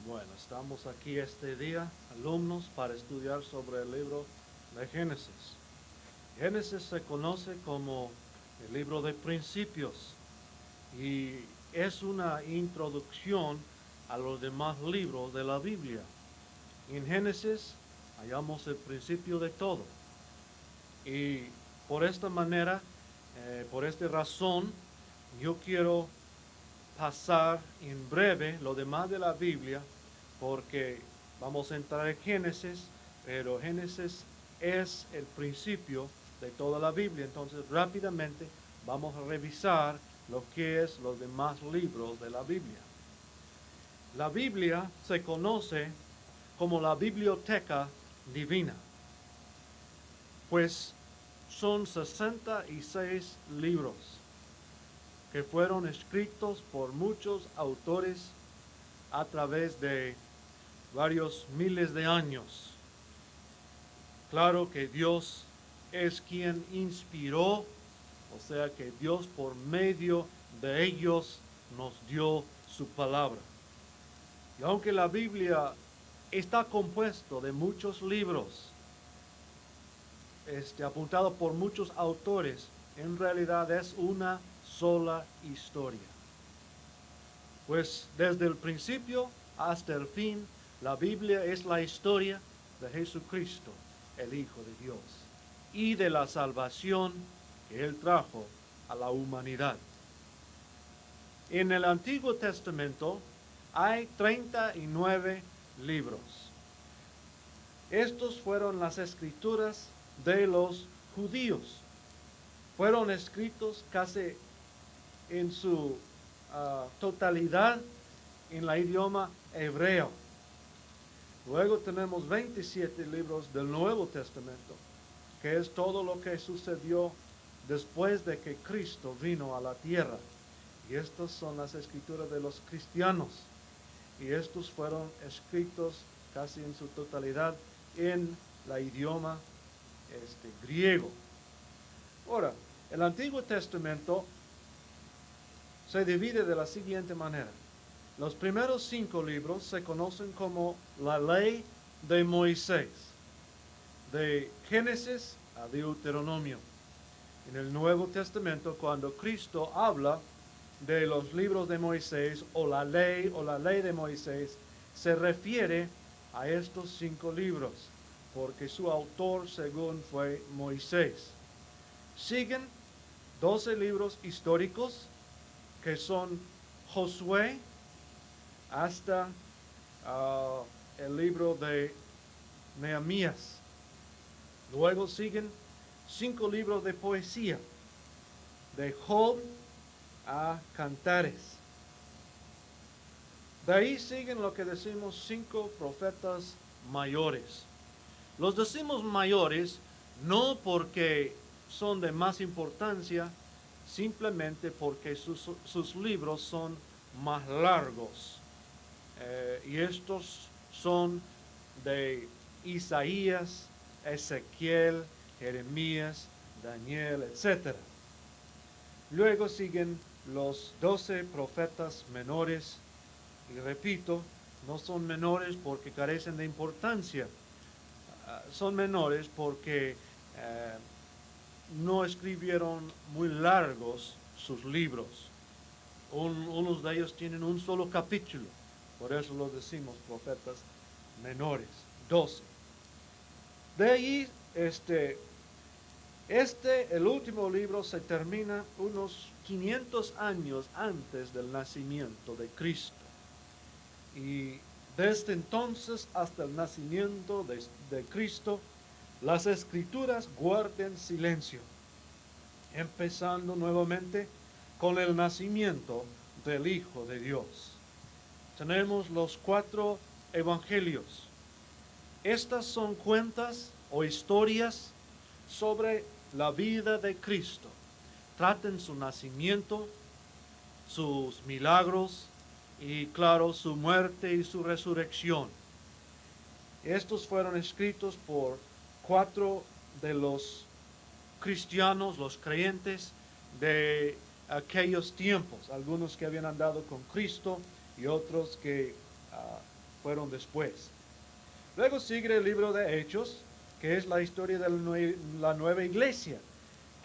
Bueno, estamos aquí este día, alumnos, para estudiar sobre el libro de Génesis. Génesis se conoce como el libro de principios y es una introducción a los demás libros de la Biblia. En Génesis hallamos el principio de todo y por esta manera, por esta razón, yo quiero pasar en breve lo demás de la Biblia, porque vamos a entrar en Génesis, pero Génesis es el principio de toda la Biblia. Entonces, rápidamente vamos a revisar lo que es los demás libros de la Biblia. La Biblia se conoce como la biblioteca divina, pues son 66 libros que fueron escritos por muchos autores a través de varios miles de años. Claro que Dios es quien inspiró, o sea que Dios por medio de ellos nos dio su palabra. Y aunque la Biblia está compuesto de muchos libros, apuntado por muchos autores, en realidad es una sola historia. Pues desde el principio hasta el fin, la Biblia es la historia de Jesucristo, el Hijo de Dios, y de la salvación que Él trajo a la humanidad. En el Antiguo Testamento hay 39 libros. Estos fueron las escrituras de los judíos. Fueron escritos casi en su totalidad en el idioma hebreo. Luego tenemos 27 libros del Nuevo Testamento, que es todo lo que sucedió después de que Cristo vino a la tierra. Y estas son las escrituras de los cristianos. Y estos fueron escritos casi en su totalidad en el idioma griego. Ahora, el Antiguo Testamento se divide de la siguiente manera. Los primeros 5 libros se conocen como la ley de Moisés, de Génesis a Deuteronomio. En el Nuevo Testamento, cuando Cristo habla de los libros de Moisés o la ley de Moisés, se refiere a estos 5 libros, porque su autor según fue Moisés. Siguen 12 libros históricos, que son Josué hasta el libro de Nehemías. Luego siguen 5 libros de poesía, de Job a Cantares. De ahí siguen lo que decimos 5 profetas mayores. Los decimos mayores no porque son de más importancia, simplemente porque sus libros son más largos. Y estos son de Isaías, Ezequiel, Jeremías, Daniel, etc. Luego siguen los 12 profetas menores, y repito, no son menores porque carecen de importancia, son menores porque no escribieron muy largos sus libros. Unos de ellos tienen un solo capítulo, por eso los decimos profetas menores, 12. De ahí, el último libro se termina unos 500 años antes del nacimiento de Cristo. Y desde entonces hasta el nacimiento de Cristo, las escrituras guardan silencio, empezando nuevamente con el nacimiento del Hijo de Dios. Tenemos los 4 evangelios. Estas son cuentas o historias sobre la vida de Cristo. Tratan su nacimiento, sus milagros y, claro, su muerte y su resurrección. Estos fueron escritos por 4 de los cristianos, los creyentes de aquellos tiempos, algunos que habían andado con Cristo y otros que fueron después. Luego sigue el libro de Hechos, que es la historia de la nueva iglesia,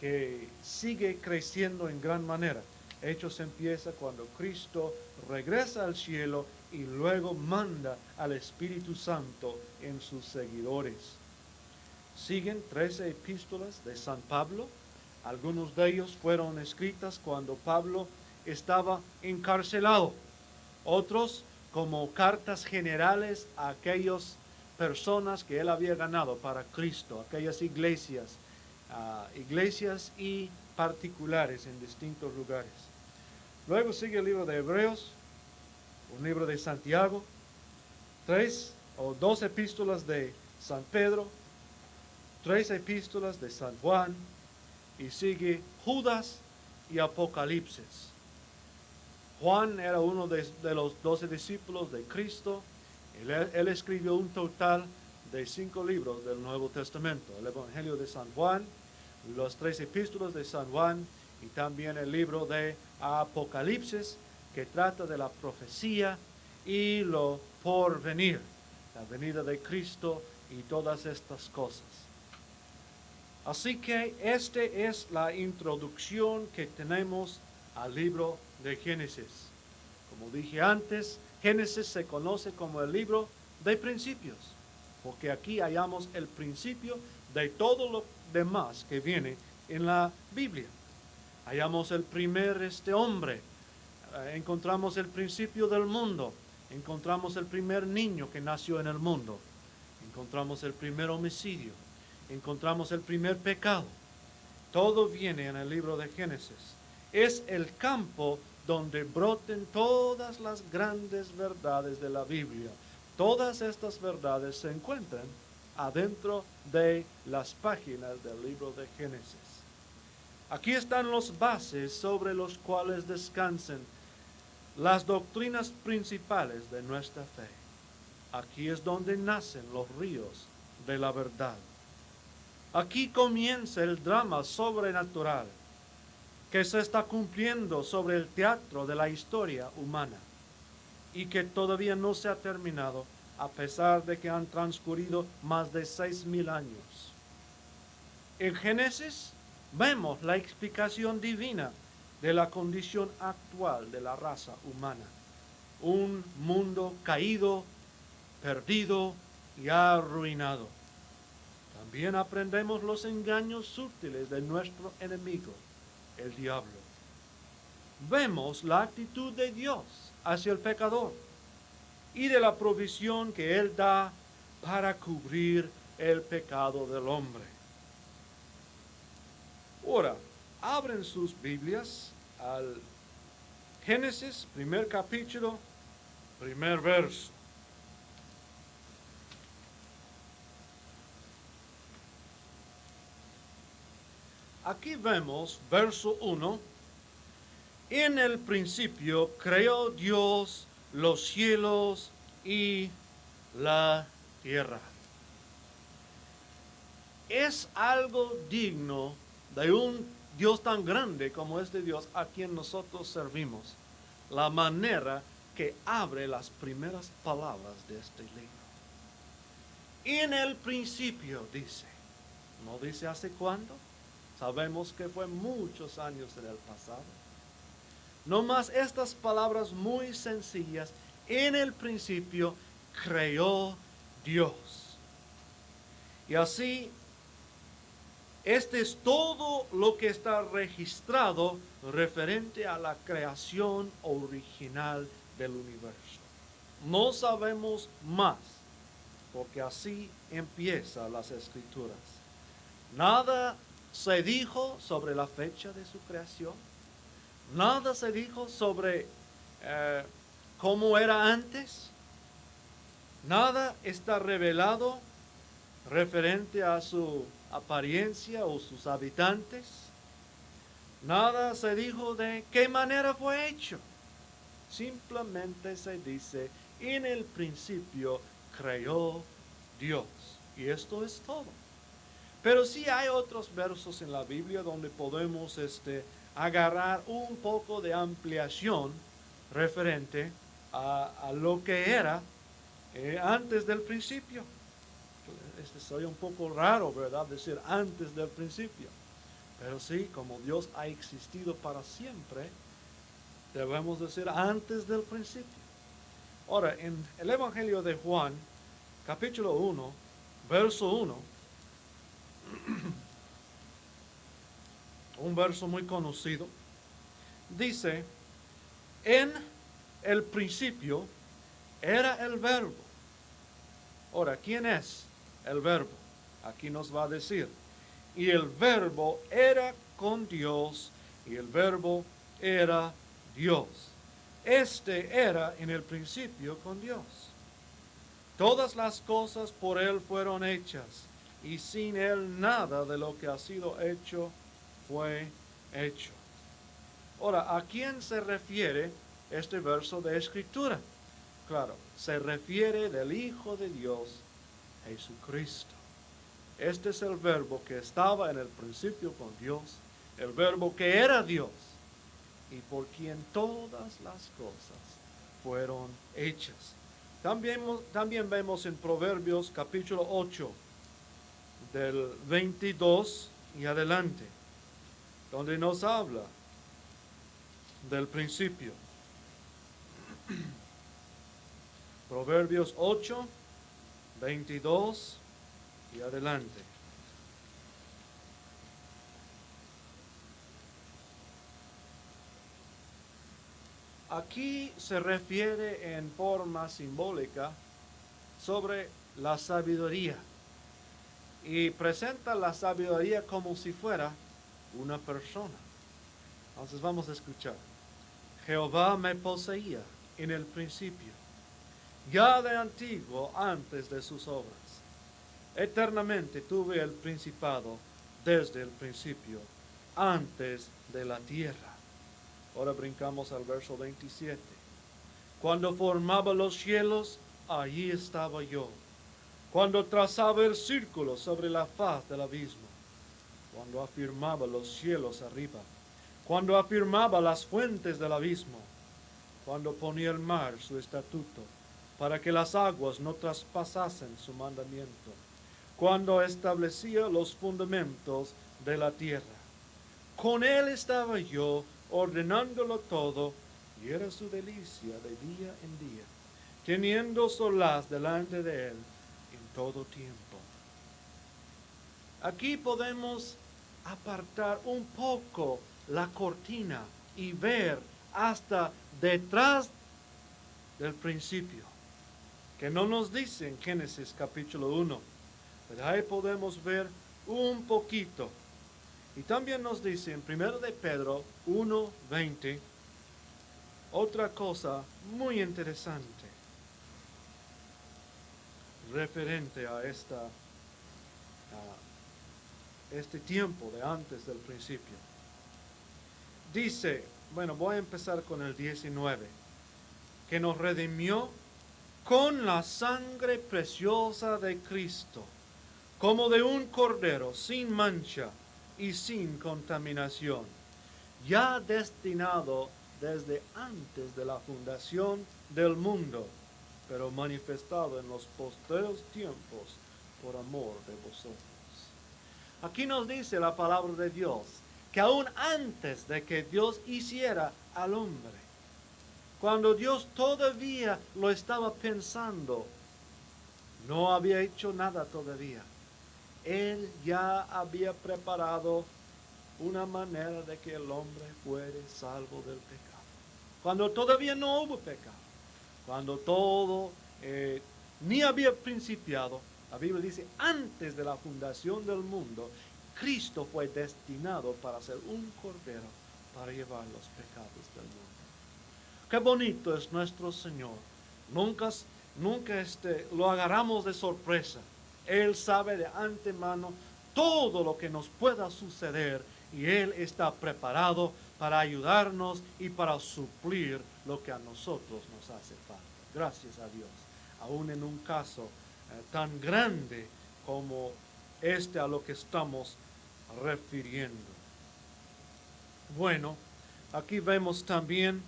que sigue creciendo en gran manera. Hechos empieza cuando Cristo regresa al cielo y luego manda al Espíritu Santo en sus seguidores. Siguen 13 epístolas de San Pablo. Algunos de ellos fueron escritas cuando Pablo estaba encarcelado. Otros como cartas generales a aquellas personas que él había ganado para Cristo, aquellas iglesias, iglesias y particulares en distintos lugares. Luego sigue el libro de Hebreos, un libro de Santiago, 3 o 2 epístolas de San Pedro, 3 epístolas de San Juan, y sigue Judas y Apocalipsis. Juan era uno de los 12 discípulos de Cristo. Él escribió un total de 5 libros del Nuevo Testamento: el Evangelio de San Juan, los 3 epístolas de San Juan y también el libro de Apocalipsis, que trata de la profecía y lo por venir, la venida de Cristo y todas estas cosas. Así que esta es la introducción que tenemos al libro de Génesis. Como dije antes, Génesis se conoce como el libro de principios, porque aquí hallamos el principio de todo lo demás que viene en la Biblia. Hallamos el primer hombre, encontramos el principio del mundo, encontramos el primer niño que nació en el mundo, encontramos el primer homicidio, encontramos el primer pecado. Todo viene en el libro de Génesis. Es el campo donde broten todas las grandes verdades de la Biblia. Todas estas verdades se encuentran adentro de las páginas del libro de Génesis. Aquí están los bases sobre los cuales descansan las doctrinas principales de nuestra fe. Aquí es donde nacen los ríos de la verdad. Aquí comienza el drama sobrenatural que se está cumpliendo sobre el teatro de la historia humana y que todavía no se ha terminado, a pesar de que han transcurrido más de 6,000 años. En Génesis vemos la explicación divina de la condición actual de la raza humana. Un mundo caído, perdido y arruinado. También aprendemos los engaños sutiles de nuestro enemigo, el diablo. Vemos la actitud de Dios hacia el pecador y de la provisión que Él da para cubrir el pecado del hombre. Ahora, abren sus Biblias al Génesis, primer capítulo, primer verso. Aquí vemos, verso 1, en el principio creó Dios los cielos y la tierra. Es algo digno de un Dios tan grande como este Dios a quien nosotros servimos, la manera que abre las primeras palabras de este libro. En el principio dice, no dice hace cuándo. Sabemos que fue muchos años en el pasado. No más estas palabras muy sencillas. En el principio creó Dios. Y así, este es todo lo que está registrado referente a la creación original del universo. No sabemos más, porque así empiezan las Escrituras. Nada se dijo sobre la fecha de su creación. Nada se dijo sobre cómo era antes. Nada está revelado referente a su apariencia o sus habitantes. Nada se dijo de qué manera fue hecho. Simplemente se dice, en el principio creó Dios. Y esto es todo. Pero sí hay otros versos en la Biblia donde podemos agarrar un poco de ampliación referente a lo que era antes del principio. Soy un poco raro, ¿verdad? Decir antes del principio. Pero sí, como Dios ha existido para siempre, debemos decir antes del principio. Ahora, en el Evangelio de Juan, capítulo 1, verso 1, un verso muy conocido, dice, en el principio era el verbo. Ahora, ¿quién es el verbo? Aquí nos va a decir, y el verbo era con Dios, y el verbo era Dios. Este era en el principio con Dios. Todas las cosas por Él fueron hechas, y sin Él nada de lo que ha sido hecho fue hecho. Ahora, ¿a quién se refiere este verso de Escritura? Claro, se refiere del Hijo de Dios, Jesucristo. Este es el verbo que estaba en el principio con Dios, el verbo que era Dios, y por quien todas las cosas fueron hechas. También vemos en Proverbios capítulo 8, del 22 y adelante, donde nos habla del principio. Proverbios 8, 22 y adelante. Aquí se refiere en forma simbólica sobre la sabiduría y presenta la sabiduría como si fuera una persona. Entonces vamos a escuchar. Jehová me poseía en el principio, ya de antiguo antes de sus obras. Eternamente tuve el principado desde el principio, antes de la tierra. Ahora brincamos al verso 27. Cuando formaba los cielos, allí estaba yo. Cuando trazaba el círculo sobre la faz del abismo. Cuando afirmaba los cielos arriba. Cuando afirmaba las fuentes del abismo. Cuando ponía el mar su estatuto, para que las aguas no traspasasen su mandamiento. Cuando establecía los fundamentos de la tierra. Con él estaba yo, ordenándolo todo, y era su delicia de día en día, teniendo solaz delante de él en todo tiempo. Aquí podemos apartar un poco la cortina y ver hasta detrás del principio, que no nos dice en Génesis capítulo 1, pero ahí podemos ver un poquito. Y también nos dice en 1 de Pedro 1:20 otra cosa muy interesante referente a este tiempo de antes del principio. Dice, bueno, voy a empezar con el 19, que nos redimió con la sangre preciosa de Cristo, como de un cordero sin mancha y sin contaminación, ya destinado desde antes de la fundación del mundo, pero manifestado en los postreros tiempos por amor de vosotros. Aquí nos dice la palabra de Dios que aún antes de que Dios hiciera al hombre, cuando Dios todavía lo estaba pensando, no había hecho nada todavía. Él ya había preparado una manera de que el hombre fuere salvo del pecado. Cuando todavía no hubo pecado, cuando todo ni había principiado, la Biblia dice, antes de la fundación del mundo, Cristo fue destinado para ser un cordero para llevar los pecados del mundo. Qué bonito es nuestro Señor. Nunca lo agarramos de sorpresa. Él sabe de antemano todo lo que nos pueda suceder y Él está preparado para ayudarnos y para suplir lo que a nosotros nos hace falta. Gracias a Dios. Aún en un caso tan grande como este a lo que estamos refiriendo. Bueno, aquí vemos también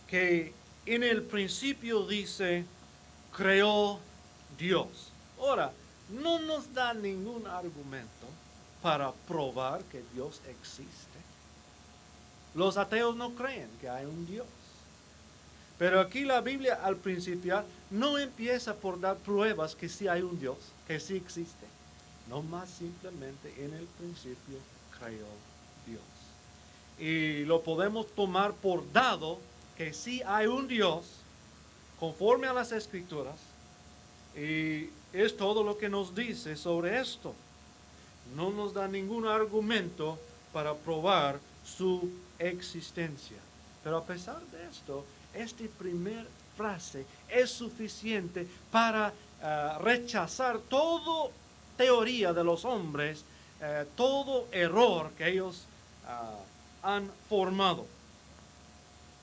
que En el principio dice, creó Dios. Ahora, no nos da ningún argumento para probar que Dios existe. Los ateos no creen que hay un Dios. Pero aquí la Biblia al principio no empieza por dar pruebas que sí hay un Dios, que sí existe. No más simplemente en el principio creó Dios. Y lo podemos tomar por dado que sí hay un Dios conforme a las Escrituras. Y es todo lo que nos dice sobre esto. No nos da ningún argumento para probar su existencia. Pero a pesar de esto, esta primera frase es suficiente para rechazar toda teoría de los hombres, todo error que ellos han formado.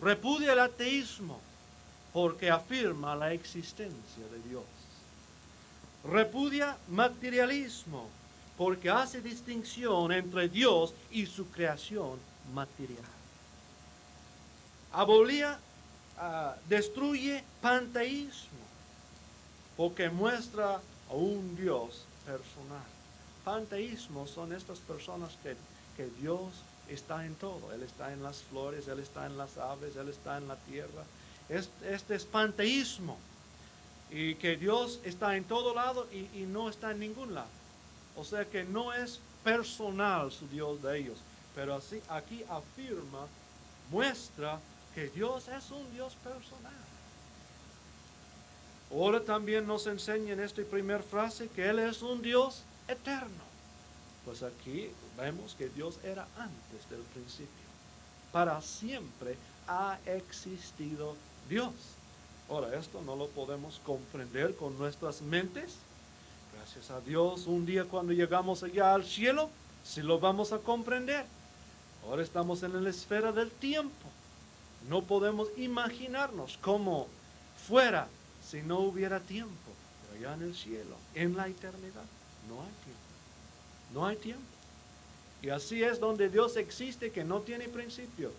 Repudia el ateísmo porque afirma la existencia de Dios. Repudia materialismo porque hace distinción entre Dios y su creación material. Destruye panteísmo porque muestra a un Dios personal. Panteísmo son estas personas que Dios está en todo. Él está en las flores, Él está en las aves, Él está en la tierra. Este es panteísmo. Y que Dios está en todo lado y no está en ningún lado. O sea que no es personal su Dios de ellos. Pero así aquí afirma, muestra que Dios es un Dios personal. Ahora también nos enseña en esta primera frase que Él es un Dios eterno. Pues aquí vemos que Dios era antes del principio. Para siempre ha existido Dios. Ahora, esto no lo podemos comprender con nuestras mentes. Gracias a Dios, un día cuando llegamos allá al cielo, sí lo vamos a comprender. Ahora estamos en la esfera del tiempo. No podemos imaginarnos cómo fuera si no hubiera tiempo. Pero allá en el cielo, en la eternidad, no hay tiempo. No hay tiempo. Y así es donde Dios existe, que no tiene principio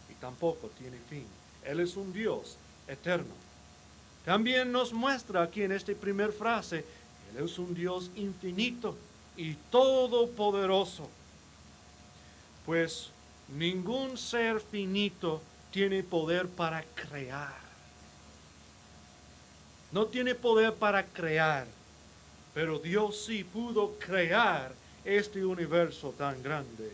y tampoco tiene fin. Él es un Dios eterno. También nos muestra aquí en esta primera frase, Él es un Dios infinito y todopoderoso. Pues ningún ser finito tiene poder para crear. No tiene poder para crear, pero Dios sí pudo crear este universo tan grande.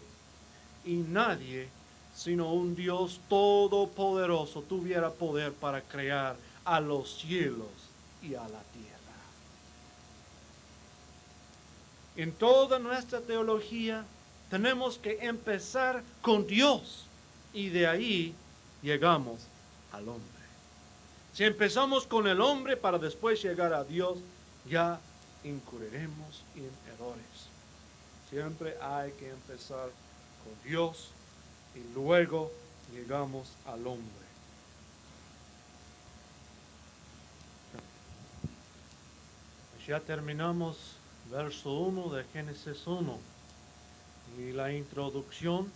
Y nadie, sino un Dios todopoderoso, tuviera poder para crear a los cielos y a la tierra. En toda nuestra teología tenemos que empezar con Dios y de ahí llegamos al hombre. Si empezamos con el hombre para después llegar a Dios, ya incurriremos en errores. Siempre hay que empezar con Dios y luego llegamos al hombre. Ya terminamos verso 1 de Génesis 1 y la introducción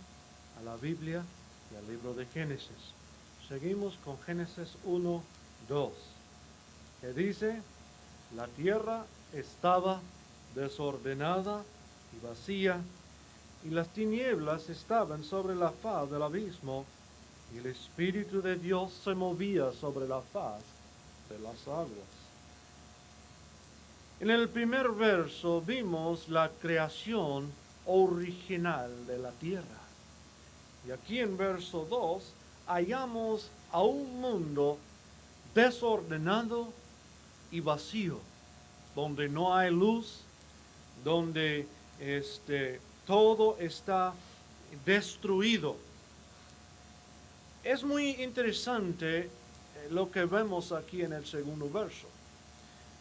a la Biblia y al libro de Génesis. Seguimos con Génesis 1, 2, que dice, la tierra estaba desordenada y vacía, y las tinieblas estaban sobre la faz del abismo, y el Espíritu de Dios se movía sobre la faz de las aguas. En el primer verso vimos la creación original de la tierra. Y aquí en verso 2 hallamos a un mundo desordenado y vacío, donde no hay luz, donde todo está destruido. Es muy interesante lo que vemos aquí en el segundo verso.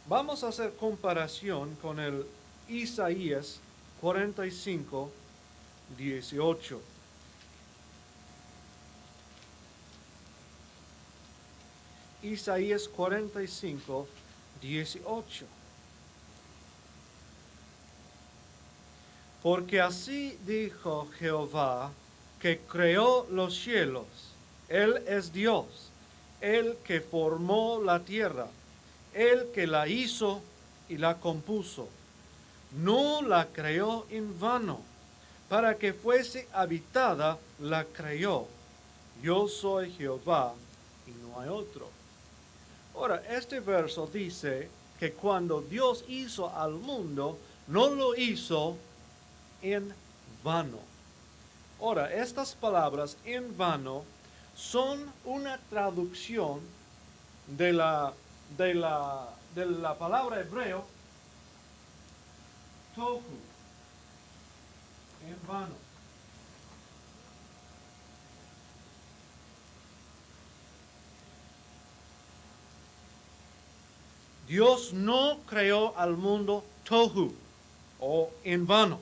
Vamos a hacer comparación con el Isaías 45, 18. Isaías 45, 18. Porque así dijo Jehová, que creó los cielos. Él es Dios, el que formó la tierra, el que la hizo y la compuso. No la creó en vano, para que fuese habitada, la creó. Yo soy Jehová y no hay otro. Ahora, este verso dice que cuando Dios hizo al mundo, no lo hizo en vano. Ahora, estas palabras en vano son una traducción de la palabra hebreo tohu, en vano. Dios no creó al mundo tohu o en vano.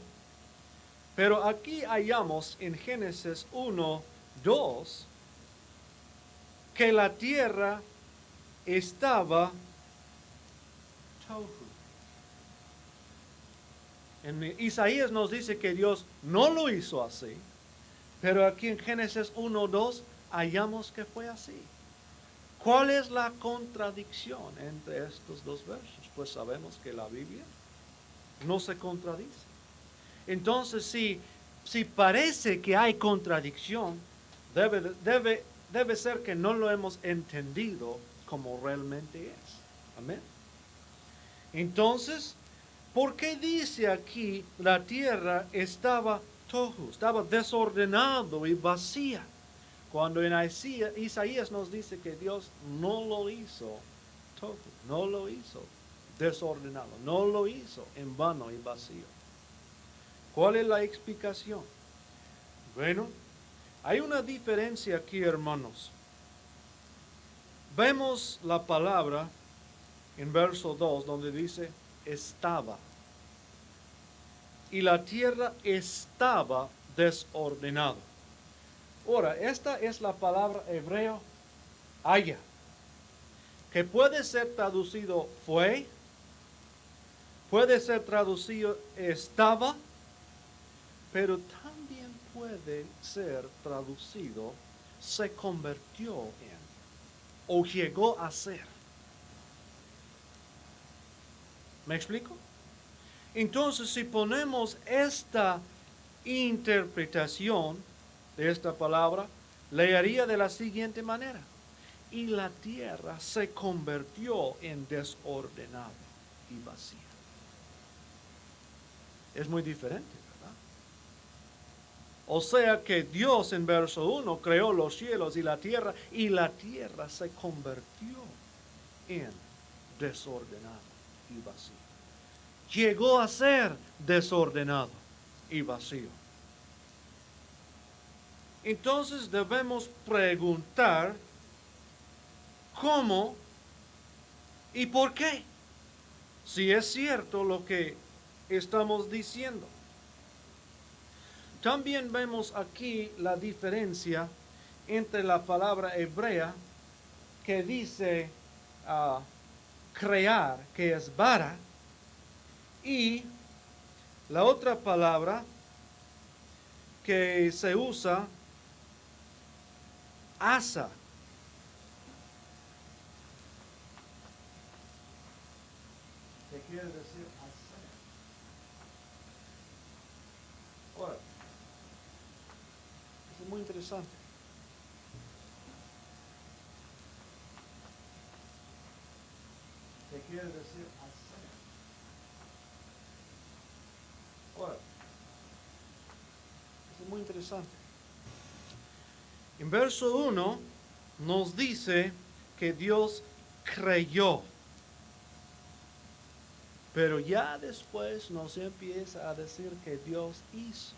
Pero aquí hallamos en Génesis 1, 2, que la tierra estaba tohu. En Isaías nos dice que Dios no lo hizo así, pero aquí en Génesis 1, 2 hallamos que fue así. ¿Cuál es la contradicción entre estos dos versos? Pues sabemos que la Biblia no se contradice. Entonces, si parece que hay contradicción, debe ser que no lo hemos entendido como realmente es. Amén. Entonces, ¿por qué dice aquí la tierra estaba tohu, estaba desordenado y vacía? Cuando en Isaías nos dice que Dios no lo hizo tohu, no lo hizo desordenado, no lo hizo en vano y vacío. ¿Cuál es la explicación? Bueno, hay una diferencia aquí, hermanos. Vemos la palabra en verso 2 donde dice estaba. Y la tierra estaba desordenada. Ahora, esta es la palabra hebreo haya, que puede ser traducido fue, puede ser traducido estaba, pero también puede ser traducido se convirtió en o llegó a ser. ¿Me explico? Entonces, si ponemos esta interpretación de esta palabra, leería de la siguiente manera: y la tierra se convirtió en desordenada y vacía. Es muy diferente, ¿verdad? O sea que Dios en verso 1 creó los cielos y la tierra se convirtió en desordenada y vacía. Llegó a ser desordenado y vacío. Entonces debemos preguntar cómo y por qué, si es cierto lo que estamos diciendo. También vemos aquí la diferencia entre la palabra hebrea que dice crear, que es bara, y la otra palabra que se usa, asa. ¿Qué quiere decir hacer? Ahora, es muy interesante. ¿Qué quiere decir hacer? Ahora, es muy interesante. En verso 1 nos dice que Dios creyó. Pero ya después nos empieza a decir que Dios hizo.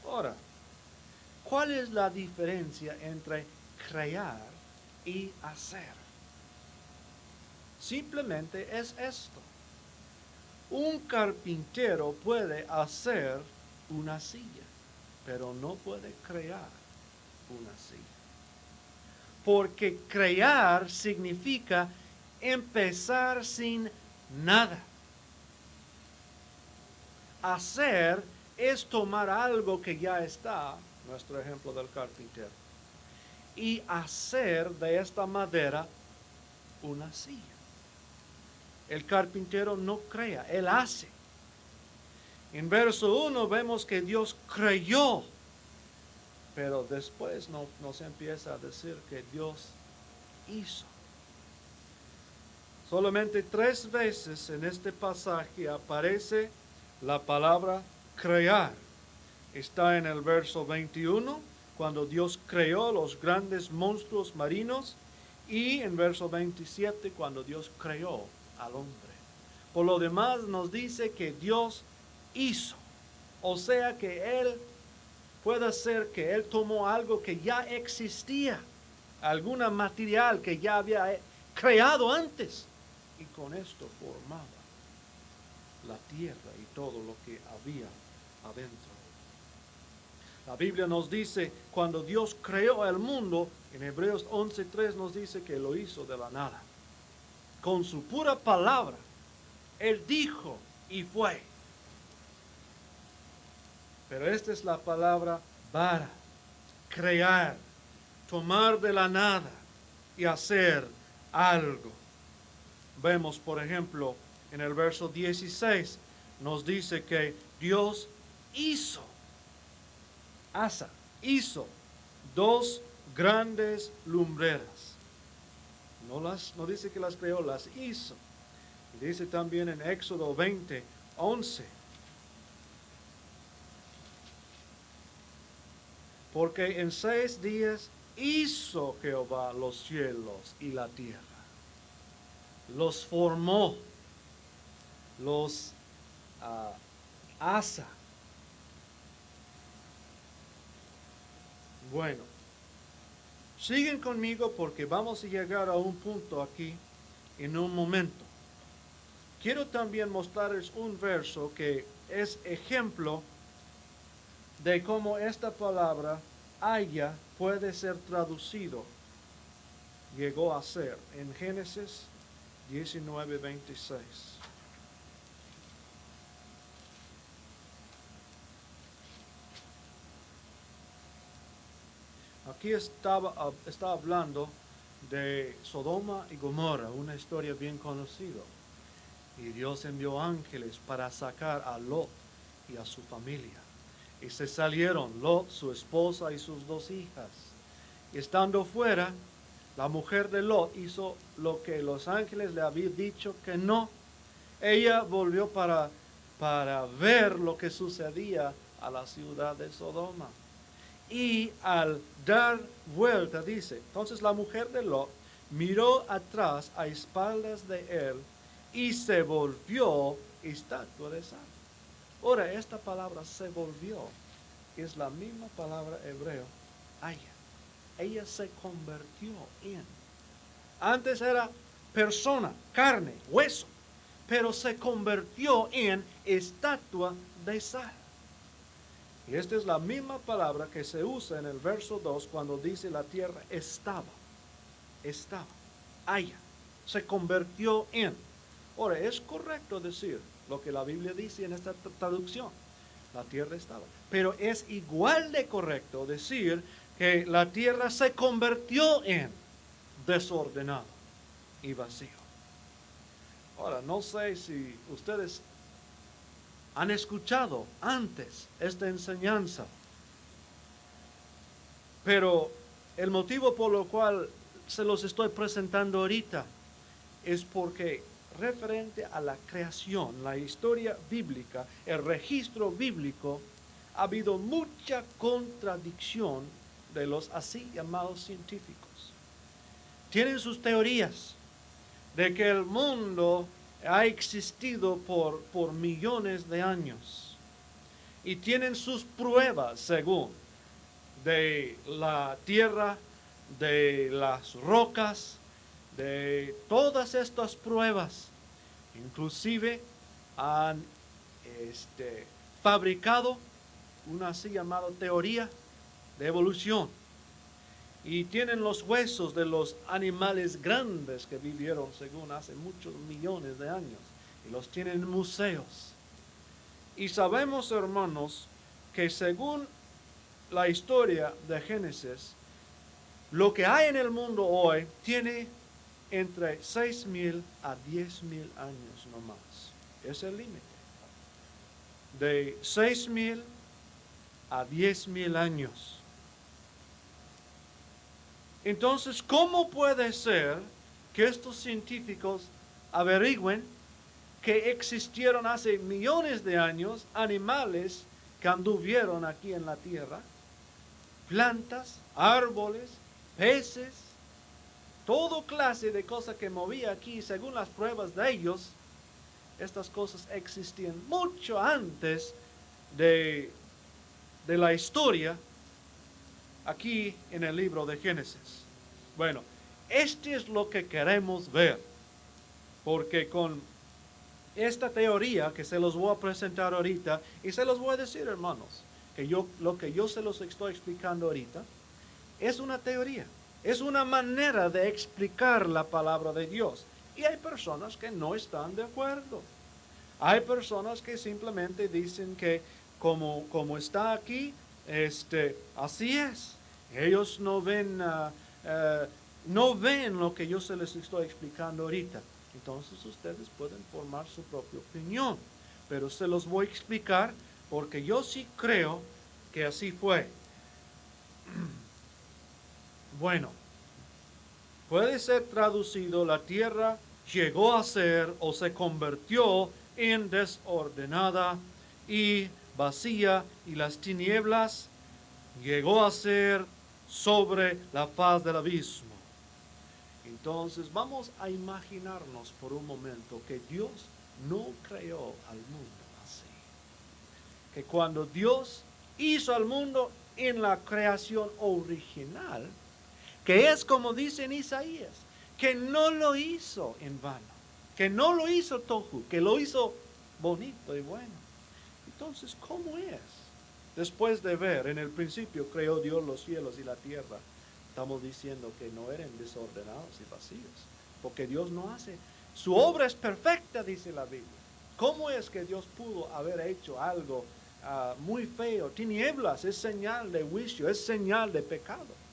Ahora, ¿cuál es la diferencia entre crear y hacer? Simplemente es esto. Un carpintero puede hacer una silla, pero no puede crear una silla. Porque crear significa empezar sin nada. Hacer es tomar algo que ya está, nuestro ejemplo del carpintero, y hacer de esta madera una silla. El carpintero no crea, él hace. En verso 1 vemos que Dios creyó, pero después nos empieza a decir que Dios hizo. Solamente 3 veces en este pasaje aparece la palabra crear. Está en el verso 21, cuando Dios creó los grandes monstruos marinos, y en verso 27, cuando Dios creó al hombre. Por lo demás nos dice que Dios hizo. O sea que Él puede ser que Él tomó algo que ya existía, alguna material que ya había creado antes, y con esto formaba la tierra y todo lo que había adentro. La Biblia nos dice, cuando Dios creó el mundo, en Hebreos 11:3 nos dice que lo hizo de la nada. Con su pura palabra, Él dijo y fue. Pero esta es la palabra bara, crear, tomar de la nada y hacer algo. Vemos, por ejemplo, en el verso 16, nos dice que Dios hizo, hizo 2 grandes lumbreras. No dice que las creó, las hizo. Y dice también en Éxodo 20:11. Porque en 6 días hizo Jehová los cielos y la tierra. Los formó, los asa. Bueno, siguen conmigo porque vamos a llegar a un punto aquí en un momento. Quiero también mostrarles un verso que es ejemplo de cómo esta palabra haya puede ser traducido. Llegó a ser en Génesis 19:26. Aquí está hablando de Sodoma y Gomorra, una historia bien conocida. Y Dios envió ángeles para sacar a Lot y a su familia. Y se salieron Lot, su esposa y sus 2 hijas. Y estando fuera, la mujer de Lot hizo lo que los ángeles le habían dicho que no. Ella volvió para ver lo que sucedía a la ciudad de Sodoma. Y al dar vuelta, dice, entonces la mujer de Lot miró atrás a espaldas de él y se volvió estatua de sal. Ahora, esta palabra se volvió es la misma palabra hebreo, haya. Ella se convirtió en. Antes era persona, carne, hueso, pero se convirtió en estatua de sal. Y esta es la misma palabra que se usa en el verso 2 cuando dice la tierra estaba, haya, se convirtió en. Ahora, es correcto decir lo que la Biblia dice en esta traducción, la tierra estaba, pero es igual de correcto decir que la tierra se convirtió en desordenado y vacío. Ahora, no sé si ustedes han escuchado antes esta enseñanza, pero el motivo por lo cual se los estoy presentando ahorita es porque referente a la creación, la historia bíblica, el registro bíblico, ha habido mucha contradicción de los así llamados científicos. Tienen sus teorías de que el mundo ha existido por millones de años y tienen sus pruebas según de la tierra, de las rocas, de todas estas pruebas. Inclusive han fabricado una así llamada teoría de evolución. Y tienen los huesos de los animales grandes que vivieron según hace muchos millones de años. Y los tienen en museos. Y sabemos, hermanos, que según la historia de Génesis, Lo que hay en el mundo hoy tiene entre 6,000 a 10,000 años no más. Es el límite. De 6,000 a 10,000 años. Entonces, ¿cómo puede ser que estos científicos averigüen que existieron hace millones de años animales que anduvieron aquí en la tierra? Plantas, árboles, peces, todo clase de cosas que movía aquí, según las pruebas de ellos, estas cosas existían mucho antes de la historia aquí en el libro de Génesis. Bueno, este es lo que queremos ver, porque con esta teoría que se los voy a presentar ahorita, y se los voy a decir, hermanos, que lo que yo se los estoy explicando ahorita, es una teoría, es una manera de explicar la palabra de Dios. Y hay personas que no están de acuerdo. Hay personas que simplemente dicen que como está aquí, así es. Ellos no ven lo que yo se les estoy explicando ahorita. Entonces ustedes pueden formar su propia opinión. Pero se los voy a explicar porque yo sí creo que así fue. Bueno, puede ser traducido: la tierra llegó a ser o se convirtió en desordenada y vacía, y las tinieblas llegó a ser sobre la faz del abismo. Entonces vamos a imaginarnos por un momento que Dios no creó al mundo así. Que cuando Dios hizo al mundo en la creación original, que es como dice en Isaías, que no lo hizo en vano, que no lo hizo tohu, que lo hizo bonito y bueno. Entonces, ¿cómo es? Después de ver, en el principio creó Dios los cielos y la tierra, estamos diciendo que no eran desordenados y vacíos, porque Dios no hace, su obra es perfecta, dice la Biblia. ¿Cómo es que Dios pudo haber hecho algo muy feo? Tinieblas es señal de juicio, es señal de pecado.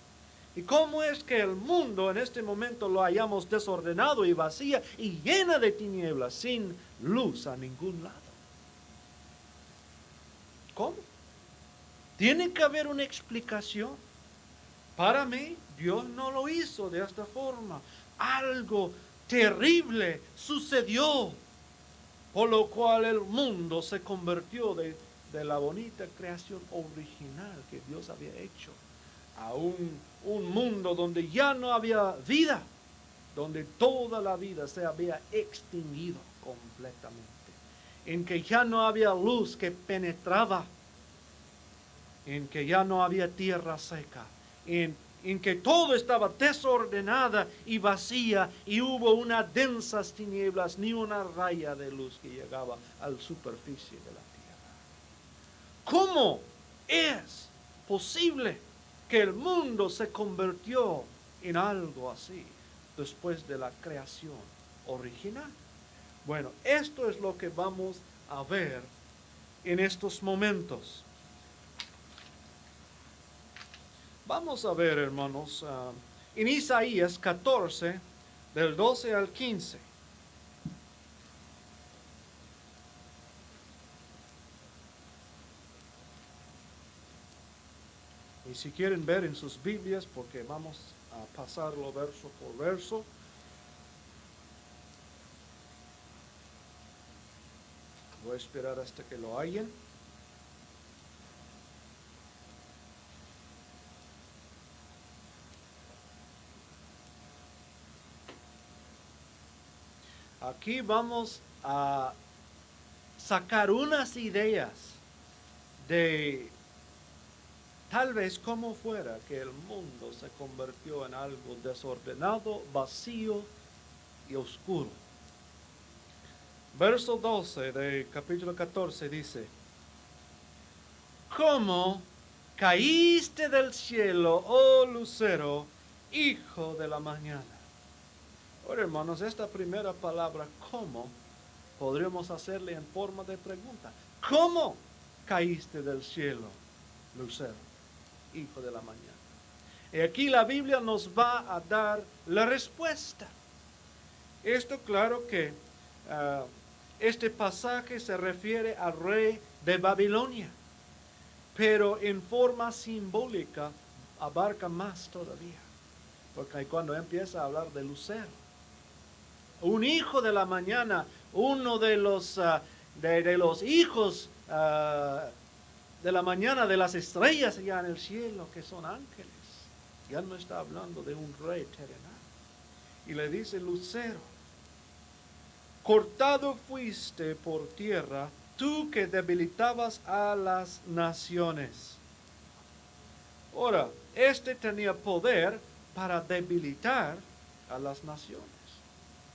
¿Y cómo es que el mundo en este momento lo hayamos desordenado y vacía y llena de tinieblas, sin luz a ningún lado? ¿Cómo? Tiene que haber una explicación. Para mí, Dios no lo hizo de esta forma. Algo terrible sucedió, por lo cual el mundo se convirtió de la bonita creación original que Dios había hecho a un mundo donde ya no había vida, donde toda la vida se había extinguido completamente, en que ya no había luz que penetraba, en que ya no había tierra seca, en que todo estaba desordenada y vacía, y hubo unas densas tinieblas, ni una raya de luz que llegaba a la superficie de la tierra. ¿Cómo es posible que el mundo se convirtió en algo así después de la creación original? Bueno, esto es lo que vamos a ver en estos momentos. Vamos a ver, hermanos, en Isaías 14, del 12 al 15. Y si quieren ver en sus Biblias, porque vamos a pasarlo verso por verso. Voy a esperar hasta que lo hallen. Aquí vamos a sacar unas ideas de tal vez cómo fuera que el mundo se convirtió en algo desordenado, vacío y oscuro. Verso 12 de capítulo 14 dice: ¿cómo caíste del cielo, oh lucero, hijo de la mañana? Ahora, hermanos, esta primera palabra, ¿cómo?, podríamos hacerle en forma de pregunta. ¿Cómo caíste del cielo, lucero, hijo de la mañana? Y aquí la Biblia nos va a dar la respuesta. Esto claro que este pasaje se refiere al rey de Babilonia, pero en forma simbólica abarca más todavía, porque cuando empieza a hablar de Lucero, un hijo de la mañana, uno de los hijos de la mañana, de las estrellas allá en el cielo, que son ángeles. Ya no está hablando de un rey terrenal. Y le dice Lucero, cortado fuiste por tierra, tú que debilitabas a las naciones. Ahora, este tenía poder para debilitar a las naciones.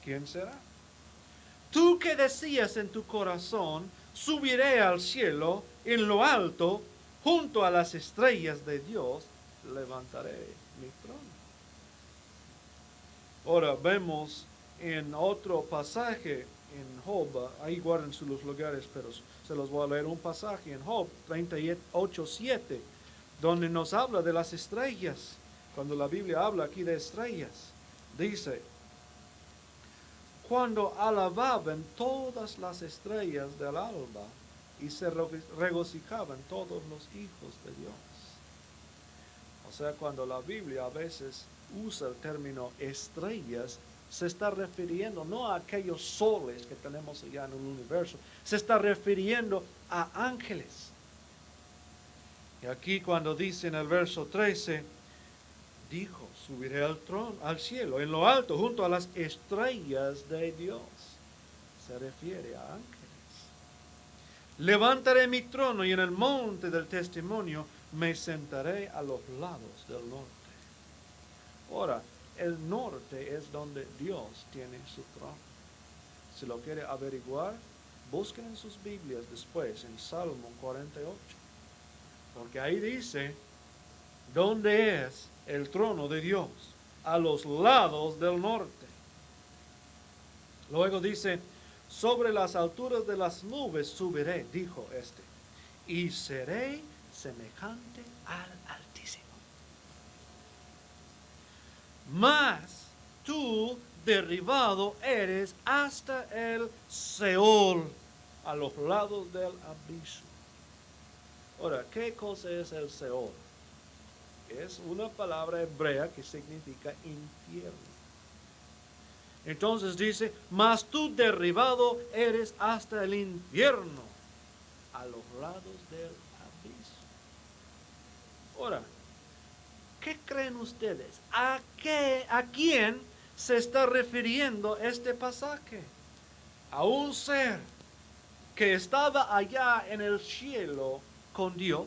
¿Quién será? Tú que decías en tu corazón, subiré al cielo, en lo alto, junto a las estrellas de Dios, levantaré mi trono. Ahora vemos en otro pasaje en Job, ahí guarden sus lugares, pero se los voy a leer un pasaje en Job 38:7, donde nos habla de las estrellas. Cuando la Biblia habla aquí de estrellas, dice, cuando alababan todas las estrellas del alba y se regocijaban todos los hijos de Dios. O sea, cuando la Biblia a veces usa el término estrellas, se está refiriendo no a aquellos soles que tenemos allá en el universo, se está refiriendo a ángeles. Y aquí cuando dice en el verso 13, dijo, subiré al trono, al cielo, en lo alto, junto a las estrellas de Dios. Se refiere a ángeles. Levantaré mi trono y en el monte del testimonio me sentaré a los lados del norte. Ahora, el norte es donde Dios tiene su trono. Si lo quiere averiguar, busquen en sus Biblias después en Salmo 48. Porque ahí dice, ¿dónde es el trono de Dios? A los lados del norte. Luego dice, sobre las alturas de las nubes subiré, dijo este, y seré semejante al Altísimo. Mas tú derribado eres hasta el Seol, a los lados del abismo. Ahora, ¿qué cosa es el Seol? Es una palabra hebrea que significa infierno. Entonces dice, mas tú derribado eres hasta el infierno, a los lados del abismo. Ahora, ¿qué creen ustedes? ¿A quién se está refiriendo este pasaje? A un ser que estaba allá en el cielo con Dios,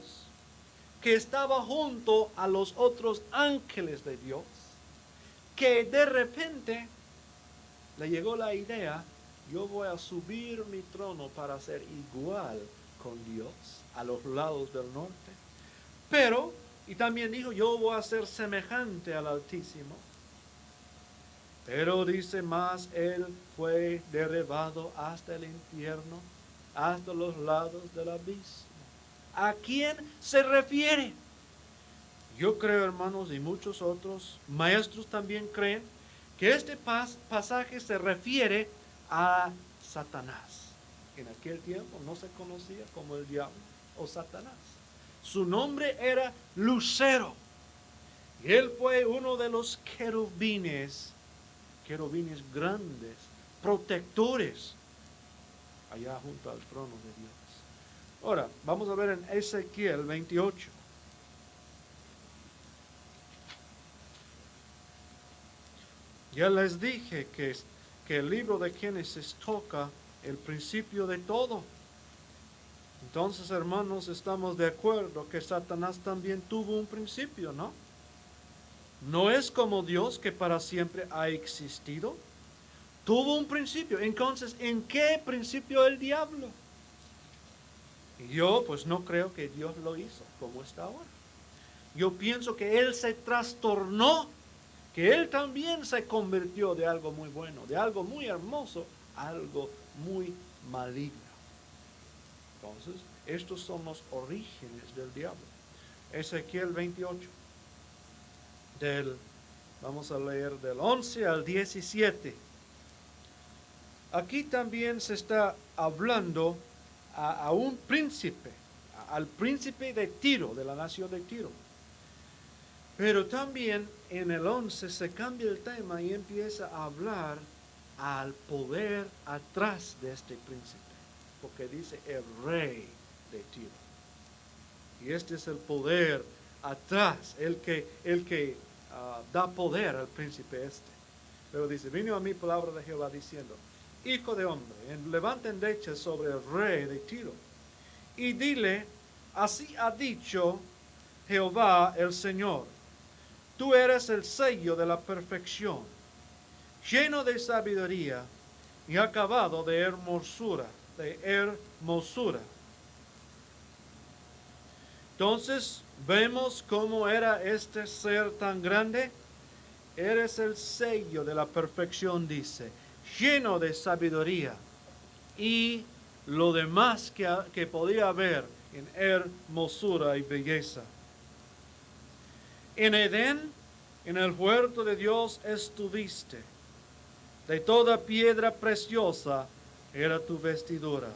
que estaba junto a los otros ángeles de Dios, que de repente le llegó la idea, yo voy a subir mi trono para ser igual con Dios a los lados del norte. Pero, y también dijo, yo voy a ser semejante al Altísimo. Pero dice más, él fue derribado hasta el infierno, hasta los lados del abismo. ¿A quién se refiere? Yo creo, hermanos, y muchos otros maestros también creen, que este pasaje se refiere a Satanás. En aquel tiempo no se conocía como el diablo o Satanás. Su nombre era Lucero. Y él fue uno de los querubines grandes, protectores, allá junto al trono de Dios. Ahora, vamos a ver en Ezequiel 28. Ya les dije que el libro de Génesis toca el principio de todo. Entonces, hermanos, estamos de acuerdo que Satanás también tuvo un principio, ¿no? No es como Dios que para siempre ha existido. Tuvo un principio. Entonces, ¿en qué principio el diablo? Yo pues no creo que Dios lo hizo como está ahora. Yo pienso que él se trastornó, que él también se convirtió de algo muy bueno, de algo muy hermoso, a algo muy maligno. Entonces, estos son los orígenes del diablo. Ezequiel 28. del, vamos a leer del 11 al 17. Aquí también se está hablando a un príncipe, al príncipe de Tiro, de la nación de Tiro. Pero también en el 11 se cambia el tema y empieza a hablar al poder atrás de este príncipe, porque dice el rey de Tiro. Y este es el poder atrás, el que da poder al príncipe este. Pero dice, vino a mí palabra de Jehová diciendo, hijo de hombre, levanta endecha sobre el rey de Tiro, y dile, así ha dicho Jehová el Señor, tú eres el sello de la perfección, lleno de sabiduría y acabado de hermosura, Entonces vemos cómo era este ser tan grande. Eres el sello de la perfección, dice, lleno de sabiduría y lo demás que podía haber en hermosura y belleza. En Edén, en el huerto de Dios estuviste. De toda piedra preciosa era tu vestidura,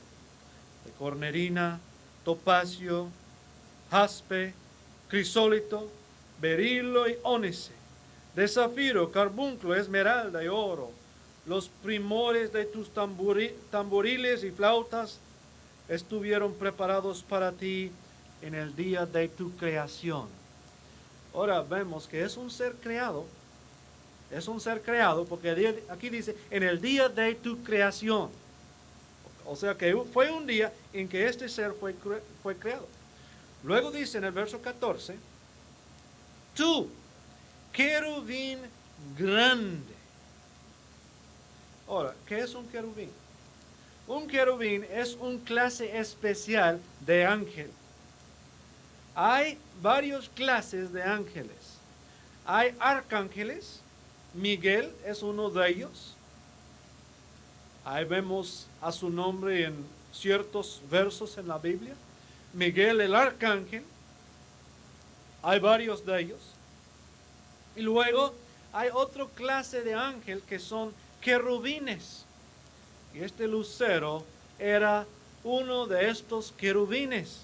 de cornerina, topacio, jaspe, crisólito, berilo y ónice, de zafiro, carbunclo, esmeralda y oro. Los primores de tus tamboriles y flautas estuvieron preparados para ti en el día de tu creación. Ahora vemos que es un ser creado porque aquí dice, en el día de tu creación. O sea que fue un día en que este ser fue creado. Luego dice en el verso 14, tú, querubín grande. Ahora, ¿qué es un querubín? Un querubín es una clase especial de ángel. Hay varias clases de ángeles. Hay arcángeles. Miguel es uno de ellos. Ahí vemos a su nombre en ciertos versos en la Biblia. Miguel el arcángel. Hay varios de ellos. Y luego hay otra clase de ángel que son querubines. Y este lucero era uno de estos querubines.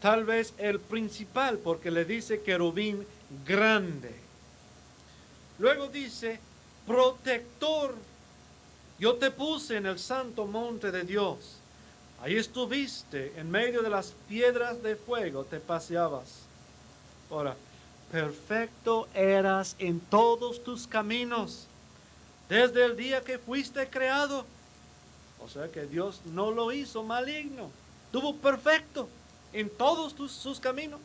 Tal vez el principal, porque le dice querubín grande. Luego dice, protector, yo te puse en el santo monte de Dios. Ahí estuviste, en medio de las piedras de fuego te paseabas. Ahora, perfecto eras en todos tus caminos, desde el día que fuiste creado. O sea que Dios no lo hizo maligno, tuvo perfecto en todos sus caminos,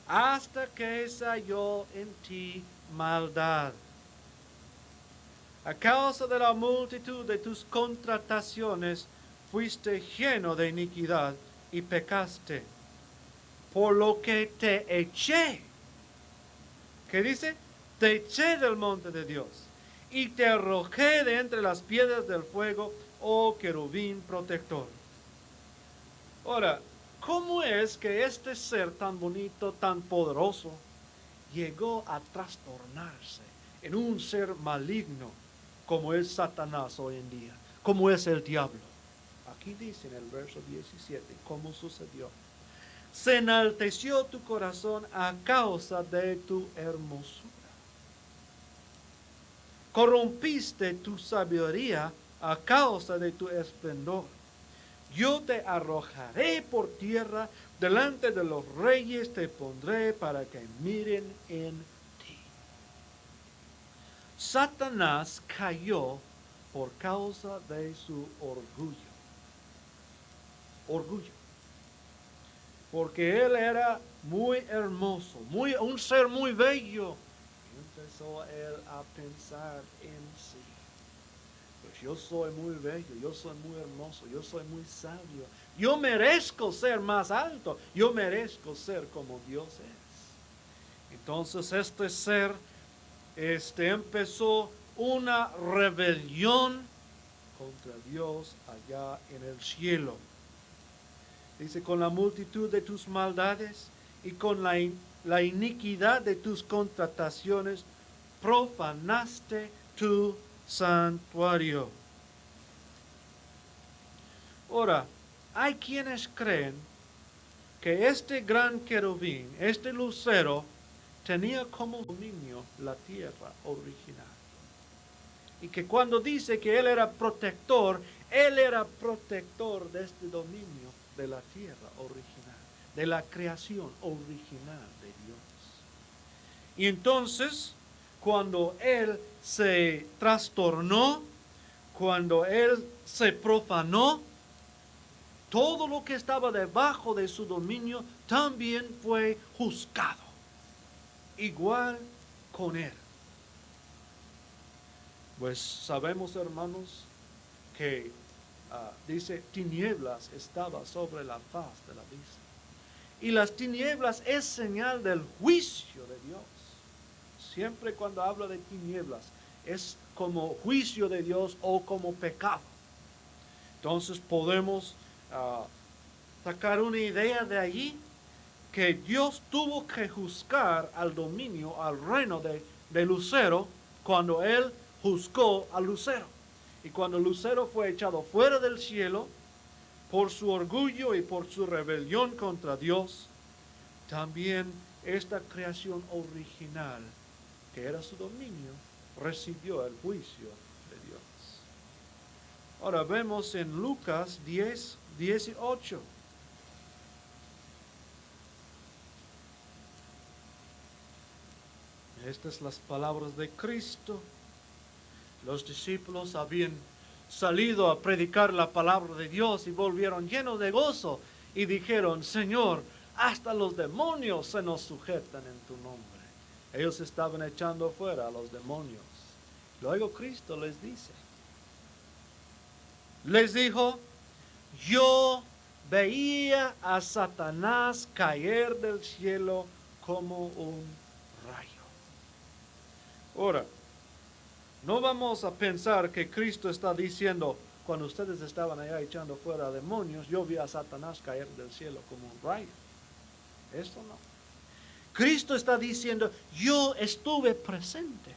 hasta que se halló en ti maldad. A causa de la multitud de tus contrataciones, fuiste lleno de iniquidad y pecaste. Por lo que te eché. ¿Qué dice? Te eché del monte de Dios y te arrojé de entre las piedras del fuego, oh querubín protector. Ahora, ¿cómo es que este ser tan bonito, tan poderoso, llegó a trastornarse en un ser maligno como es Satanás hoy en día, como es el diablo? Aquí dice en el verso 17, ¿cómo sucedió? Se enalteció tu corazón a causa de tu hermosura. Corrompiste tu sabiduría a causa de tu esplendor. Yo te arrojaré por tierra, delante de los reyes te pondré para que miren en ti. Satanás cayó por causa de su orgullo. Orgullo. Porque él era muy hermoso, un ser muy bello. Y empezó él a pensar en sí. Pues yo soy muy bello, yo soy muy hermoso, yo soy muy sabio. Yo merezco ser más alto, yo merezco ser como Dios es. Entonces este ser empezó una rebelión contra Dios allá en el cielo. Dice, con la multitud de tus maldades y con la iniquidad de tus contrataciones profanaste tu santuario. Ahora, hay quienes creen que este gran querubín, este lucero, tenía como dominio la tierra original. Y que cuando dice que él era protector de este dominio de la tierra original, de la creación original de Dios. Y entonces, cuando él se trastornó, cuando él se profanó, todo lo que estaba debajo de su dominio también fue juzgado. Igual con él. Pues sabemos, hermanos, que dice tinieblas estaba sobre la faz de la vista. Y las tinieblas es señal del juicio de Dios. Siempre cuando habla de tinieblas es como juicio de Dios o como pecado. Entonces podemos sacar una idea de allí que Dios tuvo que juzgar al dominio, al reino de Lucero cuando él juzgó a Lucero. Y cuando Lucero fue echado fuera del cielo por su orgullo y por su rebelión contra Dios, también esta creación original, que era su dominio, recibió el juicio de Dios. Ahora vemos en Lucas 10, 18. Estas las palabras de Cristo. Los discípulos habían salido a predicar la palabra de Dios y volvieron llenos de gozo y dijeron, Señor, hasta los demonios se nos sujetan en tu nombre. Ellos estaban echando fuera a los demonios. Luego Cristo les dijo, yo veía a Satanás caer del cielo como un rayo. Ahora, no vamos a pensar que Cristo está diciendo, cuando ustedes estaban allá echando fuera demonios, yo vi a Satanás caer del cielo como un rayo. Esto no. Cristo está diciendo, yo estuve presente.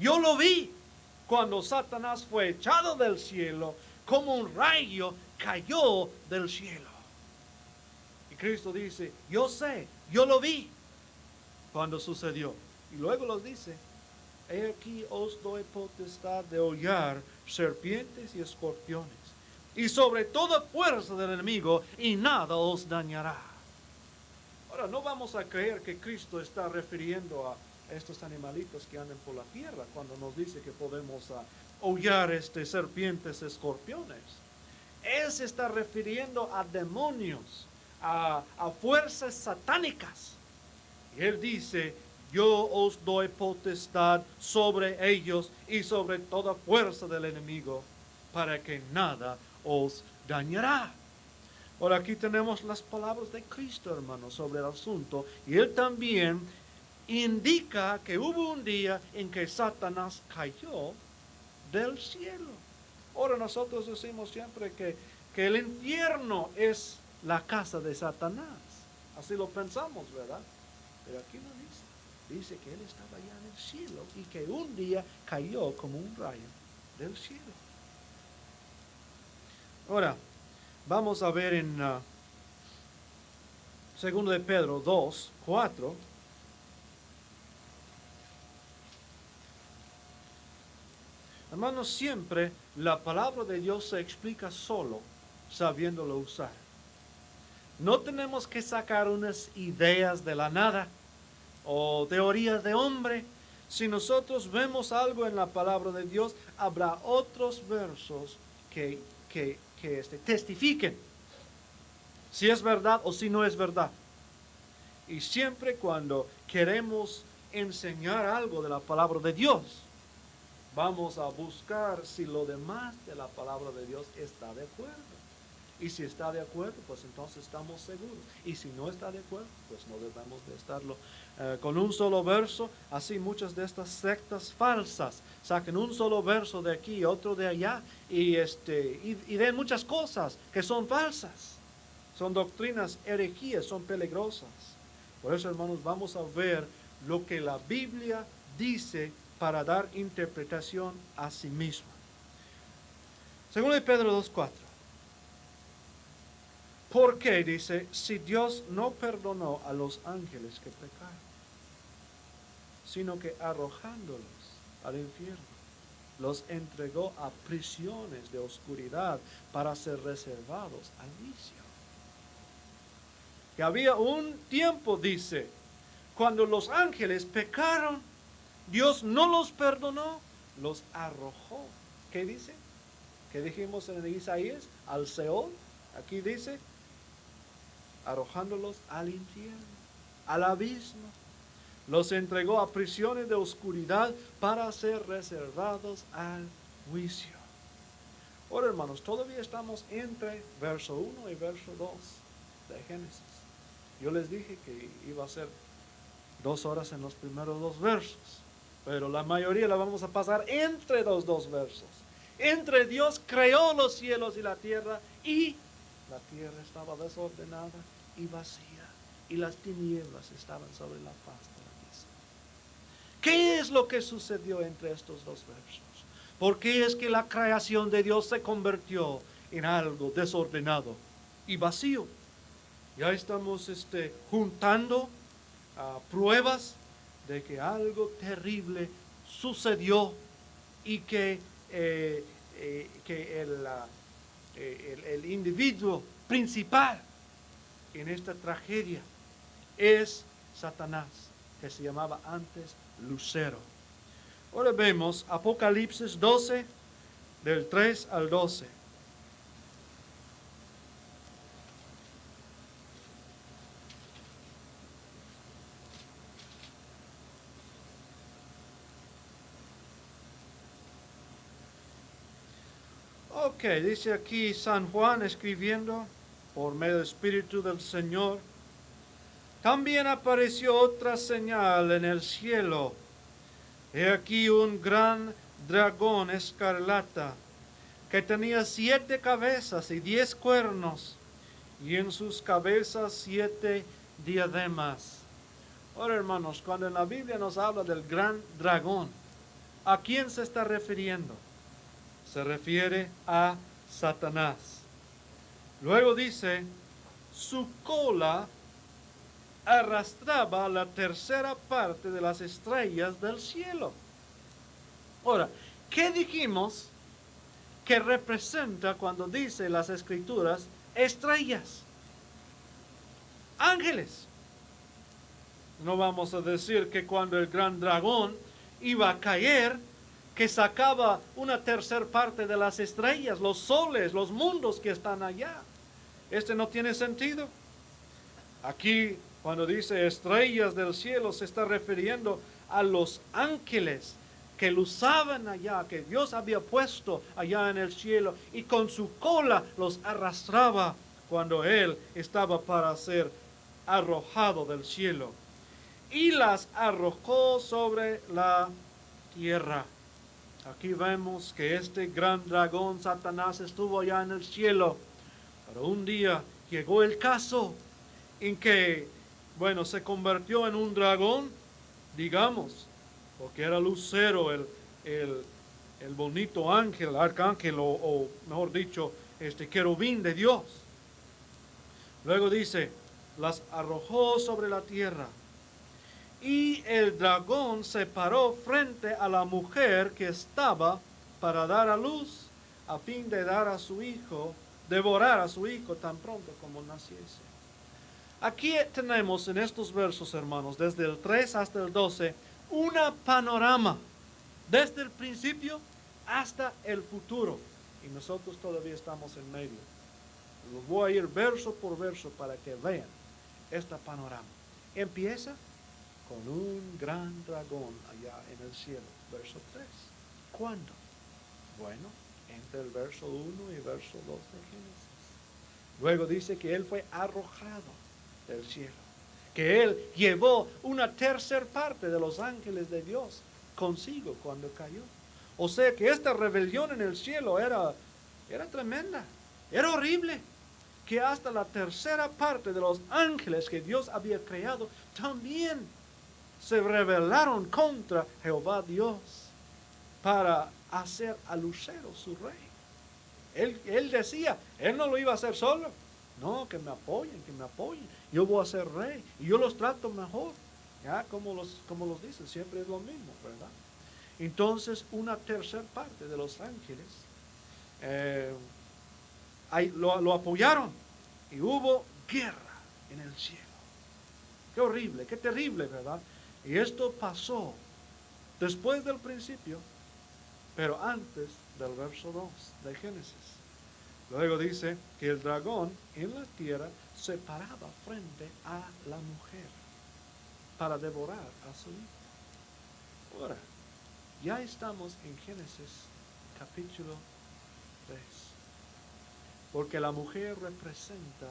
Yo lo vi cuando Satanás fue echado del cielo, como un rayo cayó del cielo. Y Cristo dice, yo sé, yo lo vi cuando sucedió. Y luego los dice, he aquí os doy potestad de hollar serpientes y escorpiones, y sobre toda fuerza del enemigo, y nada os dañará. Ahora, no vamos a creer que Cristo está refiriendo a estos animalitos que andan por la tierra cuando nos dice que podemos hollar serpientes, escorpiones. Él se está refiriendo a demonios, a fuerzas satánicas. Y él dice, yo os doy potestad sobre ellos y sobre toda fuerza del enemigo, para que nada os dañará. Ahora aquí tenemos las palabras de Cristo, hermanos, sobre el asunto. Y él también indica que hubo un día en que Satanás cayó del cielo. Ahora nosotros decimos siempre que el infierno es la casa de Satanás. Así lo pensamos, ¿verdad? Pero aquí no dice. Dice que él estaba allá en el cielo y que un día cayó como un rayo del cielo. Ahora, vamos a ver en 2 de Pedro 2, 4. Hermanos, siempre la palabra de Dios se explica solo sabiéndolo usar. No tenemos que sacar unas ideas de la nada o teorías de hombre. Si nosotros vemos algo en la palabra de Dios, habrá otros versos que testifiquen si es verdad o si no es verdad. Y siempre cuando queremos enseñar algo de la palabra de Dios, vamos a buscar si lo demás de la palabra de Dios está de acuerdo. Y si está de acuerdo, pues entonces estamos seguros. Y si no está de acuerdo, pues no debemos de estarlo. Con un solo verso, así muchas de estas sectas falsas sacan un solo verso de aquí, otro de allá, y den muchas cosas que son falsas. Son doctrinas, herejías, son peligrosas. Por eso, hermanos, vamos a ver lo que la Biblia dice para dar interpretación a sí misma. Según de Pedro 2:4. ¿Por qué? Dice, si Dios no perdonó a los ángeles que pecaron, sino que arrojándolos al infierno, los entregó a prisiones de oscuridad para ser reservados al vicio. Que había un tiempo, dice, cuando los ángeles pecaron, Dios no los perdonó, los arrojó. ¿Qué dice? ¿Qué dijimos en Isaías? Al Seol. Aquí dice, arrojándolos al infierno, al abismo. Los entregó a prisiones de oscuridad para ser reservados al juicio. Ahora, hermanos, todavía estamos entre verso 1 y verso 2 de Génesis. Yo les dije que iba a ser 2 horas en los primeros 2 versos, pero la mayoría la vamos a pasar entre los 2 versos. Entre Dios creó los cielos y la tierra estaba desordenada y vacía, y las tinieblas estaban sobre la faz de la misma. ¿Qué es lo que sucedió entre estos 2 versos? ¿Por qué es que la creación de Dios se convirtió en algo desordenado y vacío? Ya estamos juntando pruebas de que algo terrible sucedió y que el individuo principal en esta tragedia es Satanás, que se llamaba antes Lucero. Ahora vemos Apocalipsis 12, del 3 al 12. Ok, dice aquí San Juan escribiendo por medio del Espíritu del Señor. También apareció otra señal en el cielo. He aquí un gran dragón escarlata que tenía 7 cabezas y 10 cuernos, y en sus cabezas 7 diademas. Ahora, hermanos, cuando en la Biblia nos habla del gran dragón, ¿a quién se está refiriendo? Se refiere a Satanás. Luego dice, su cola arrastraba la tercera parte de las estrellas del cielo. Ahora, ¿qué dijimos que representa cuando dice las Escrituras estrellas? Ángeles. No vamos a decir que cuando el gran dragón iba a caer, que sacaba una tercera parte de las estrellas, los soles, los mundos que están allá. No tiene sentido. Aquí, cuando dice estrellas del cielo, se está refiriendo a los ángeles que lo usaban allá, que Dios había puesto allá en el cielo, y con su cola los arrastraba cuando Él estaba para ser arrojado del cielo. Y las arrojó sobre la tierra. Aquí vemos que este gran dragón, Satanás, estuvo allá en el cielo. Pero un día llegó el caso en que, se convirtió en un dragón, digamos, porque era Lucero, el bonito ángel, el arcángel, o mejor dicho, querubín de Dios. Luego dice, las arrojó sobre la tierra. Y el dragón se paró frente a la mujer que estaba para dar a luz, a fin de dar a su hijo, devorar a su hijo tan pronto como naciese. Aquí tenemos en estos versos, hermanos, desde el 3 hasta el 12, una panorama, desde el principio hasta el futuro. Y nosotros todavía estamos en medio. Los voy a ir verso por verso para que vean este panorama. Empieza con un gran dragón allá en el cielo. Verso 3. ¿Cuándo? Bueno, entre el verso 1 y verso 2 de Génesis. Luego dice que él fue arrojado del cielo. Que él llevó una tercera parte de los ángeles de Dios consigo cuando cayó. O sea que esta rebelión en el cielo era tremenda. Era horrible. que hasta la tercera parte de los ángeles que Dios había creado también se rebelaron contra Jehová Dios para hacer a Lucero su rey. Él decía, él no lo iba a hacer solo. No, que me apoyen, que me apoyen. Yo voy a ser rey y yo los trato mejor. Ya, como los dicen, siempre es lo mismo, ¿verdad? Entonces, una tercera parte de los ángeles lo apoyaron y hubo guerra en el cielo. Qué horrible, qué terrible, ¿verdad? Y esto pasó después del principio, pero antes del verso 2 de Génesis. Luego dice que el dragón en la tierra se paraba frente a la mujer para devorar a su hijo. Ahora, ya estamos en Génesis capítulo 3, porque la mujer representa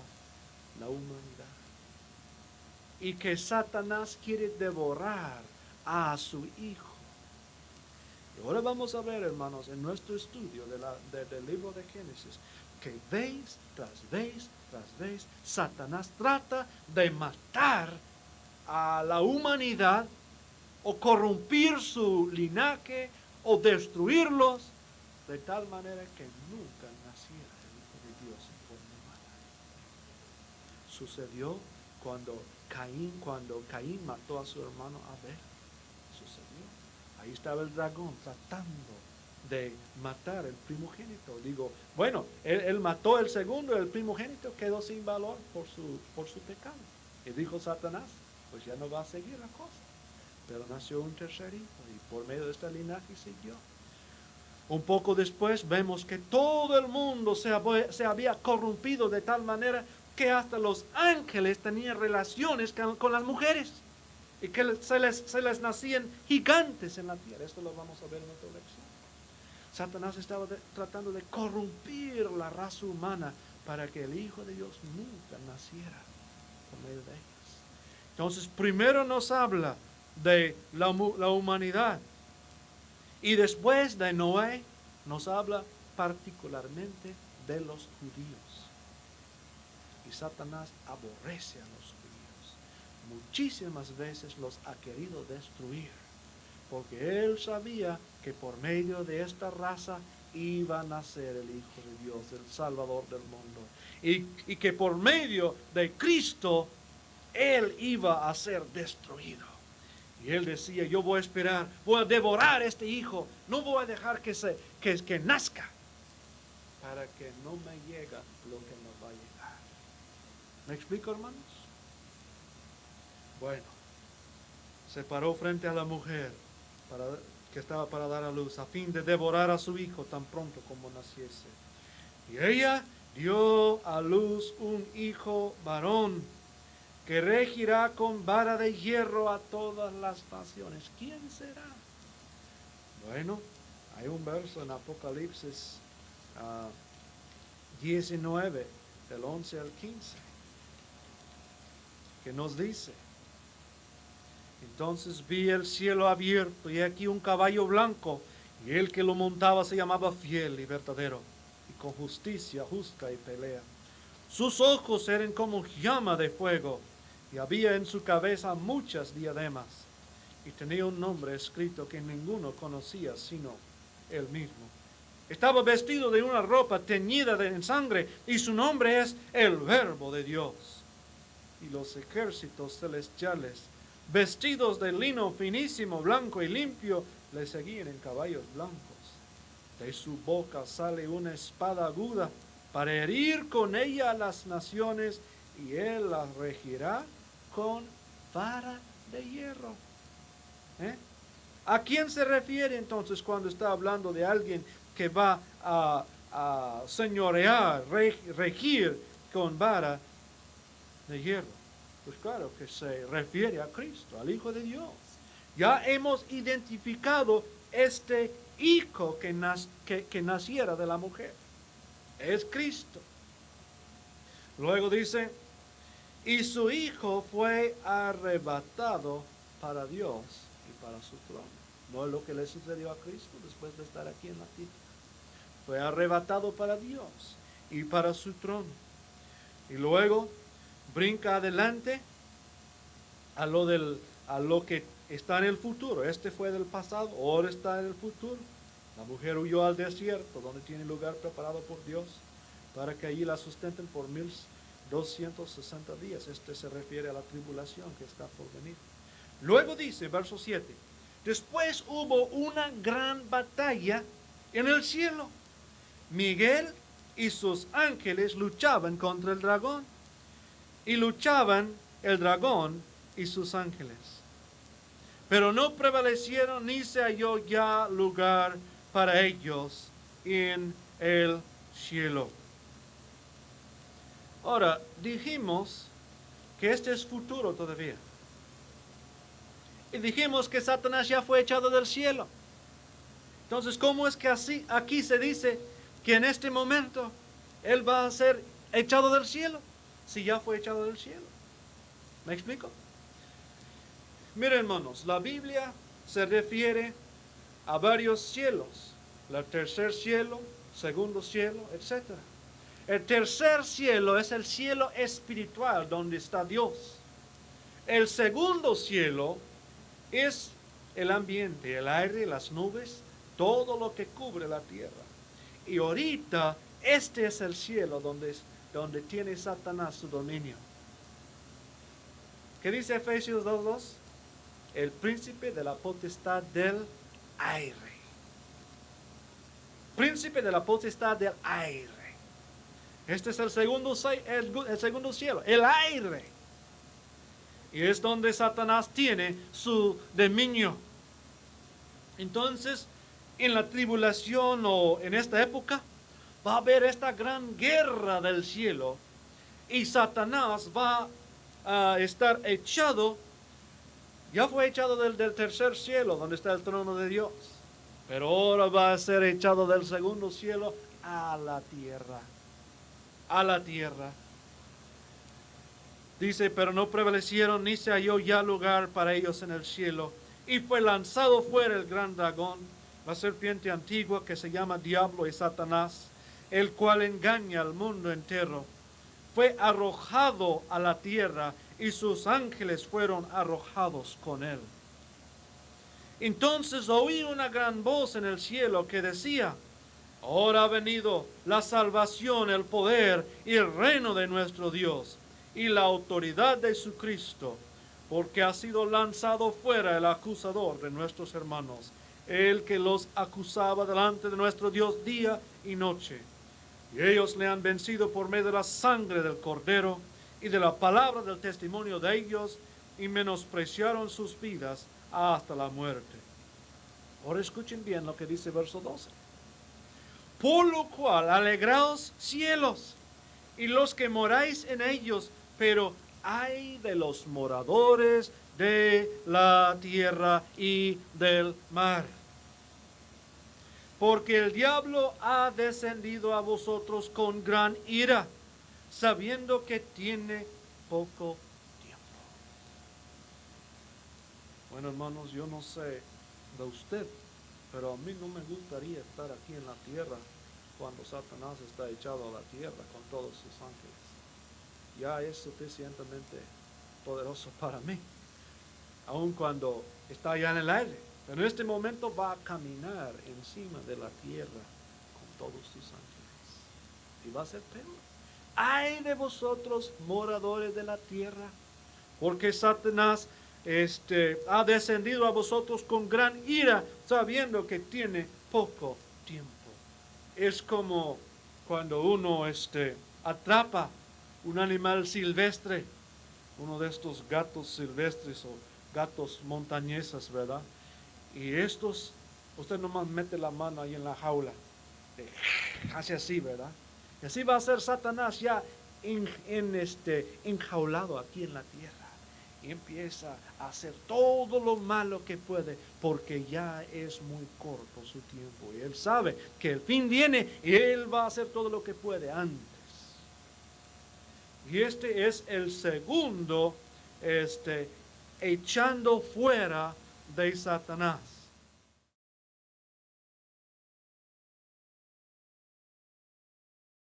la humanidad y que Satanás quiere devorar a su hijo. Y ahora vamos a ver, hermanos, en nuestro estudio del libro de Génesis, que vez tras vez tras vez Satanás trata de matar a la humanidad o corrompir su linaje o destruirlos de tal manera que nunca naciera el Hijo de Dios en forma humana. Sucedió cuando Caín mató a su hermano Abel. Sucedió. Ahí estaba el dragón tratando de matar el primogénito. Digo, bueno, él mató el segundo, el primogénito quedó sin valor por su pecado. Y dijo Satanás, pues ya no va a seguir la cosa. Pero nació un tercer hijo y por medio de este linaje siguió. Un poco después vemos que todo el mundo se había corrompido de tal manera que hasta los ángeles tenían relaciones con las mujeres y que se les nacían gigantes en la tierra. Esto lo vamos a ver en otra lección. Satanás estaba tratando de corrompir la raza humana para que el Hijo de Dios nunca naciera por medio de ellos. Entonces, primero nos habla de la humanidad y después de Noé nos habla particularmente de los judíos. Y Satanás aborrece a los judíos. Muchísimas veces los ha querido destruir, porque él sabía que por medio de esta raza iba a nacer el Hijo de Dios, el Salvador del mundo, y que por medio de Cristo él iba a ser destruido. Y él decía, yo voy a esperar, voy a devorar a este hijo, no voy a dejar que nazca, para que no me llegue lo que me va a llegar. ¿Me explico, hermanos? Bueno, se paró frente a la mujer que estaba para dar a luz, a fin de devorar a su hijo tan pronto como naciese. Y ella dio a luz un hijo varón, que regirá con vara de hierro a todas las naciones. ¿Quién será? Bueno, hay un verso en Apocalipsis 19, del 11 al 15, que nos dice: entonces vi el cielo abierto y aquí un caballo blanco, y el que lo montaba se llamaba Fiel y Verdadero, y con justicia juzga y pelea. Sus ojos eran como llama de fuego, y había en su cabeza muchas diademas, y tenía un nombre escrito que ninguno conocía sino él mismo. Estaba vestido de una ropa teñida en sangre, y su nombre es el Verbo de Dios. Y los ejércitos celestiales, vestidos de lino finísimo, blanco y limpio, le seguían en caballos blancos. De su boca sale una espada aguda para herir con ella a las naciones, y él las regirá con vara de hierro. ¿A quién se refiere entonces cuando está hablando de alguien que va a señorear, regir con vara de hierro? Pues claro que se refiere a Cristo, al Hijo de Dios. Ya hemos identificado este hijo que naciera de la mujer. Es Cristo. Luego dice, y su hijo fue arrebatado para Dios y para su trono. No es lo que le sucedió a Cristo después de estar aquí en la tierra. Fue arrebatado para Dios y para su trono. Y luego brinca adelante a lo que está en el futuro. Este fue del pasado, ahora está en el futuro. La mujer huyó al desierto, donde tiene lugar preparado por Dios, para que allí la sustenten por 1260 días. Este se refiere a la tribulación que está por venir. Luego dice, verso 7, después hubo una gran batalla en el cielo. Miguel y sus ángeles luchaban contra el dragón. Y luchaban el dragón y sus ángeles. Pero no prevalecieron ni se halló ya lugar para ellos en el cielo. Ahora, dijimos que este es futuro todavía. Y dijimos que Satanás ya fue echado del cielo. Entonces, ¿cómo es que así aquí se dice que en este momento él va a ser echado del cielo? Si ya fue echado del cielo. ¿Me explico? Miren, hermanos, la Biblia se refiere a varios cielos. El tercer cielo, segundo cielo, etc. El tercer cielo es el cielo espiritual donde está Dios. El segundo cielo es el ambiente, el aire, las nubes, todo lo que cubre la tierra. Y ahorita este es el cielo donde tiene Satanás su dominio. ¿Qué dice Efesios 2:2? El príncipe de la potestad del aire. Príncipe de la potestad del aire. Este es el segundo cielo, el aire. Y es donde Satanás tiene su dominio. Entonces, en la tribulación o en esta época, va a haber esta gran guerra del cielo. Y Satanás va a estar echado. Ya fue echado del tercer cielo, donde está el trono de Dios. Pero ahora va a ser echado del segundo cielo a la tierra. A la tierra. Dice, pero no prevalecieron ni se halló ya lugar para ellos en el cielo. Y fue lanzado fuera el gran dragón, la serpiente antigua que se llama Diablo y Satanás, el cual engaña al mundo entero. Fue arrojado a la tierra y sus ángeles fueron arrojados con él. Entonces oí una gran voz en el cielo que decía, ahora ha venido la salvación, el poder y el reino de nuestro Dios y la autoridad de su Cristo, porque ha sido lanzado fuera el acusador de nuestros hermanos, el que los acusaba delante de nuestro Dios día y noche. Y ellos le han vencido por medio de la sangre del Cordero y de la palabra del testimonio de ellos, y menospreciaron sus vidas hasta la muerte. Ahora escuchen bien lo que dice verso 12. Por lo cual, alegraos cielos, y los que moráis en ellos, pero ay de los moradores de la tierra y del mar. Porque el diablo ha descendido a vosotros con gran ira, sabiendo que tiene poco tiempo. Bueno, hermanos, yo no sé de usted, pero a mí no me gustaría estar aquí en la tierra cuando Satanás está echado a la tierra con todos sus ángeles. Ya es suficientemente poderoso para mí, aun cuando está allá en el aire. Pero en este momento va a caminar encima de la tierra con todos sus ángeles. Y va a ser peor. Ay de vosotros, moradores de la tierra, porque Satanás ha descendido a vosotros con gran ira, sabiendo que tiene poco tiempo. Es como cuando uno atrapa un animal silvestre, uno de estos gatos silvestres o gatos montañeses, ¿verdad? Y usted nomás mete la mano ahí en la jaula, hace así, ¿verdad? Y así va a ser Satanás ya enjaulado aquí en la tierra. Y empieza a hacer todo lo malo que puede, porque ya es muy corto su tiempo. Y él sabe que el fin viene y él va a hacer todo lo que puede antes. Y este es el segundo, echando fuera de Satanás.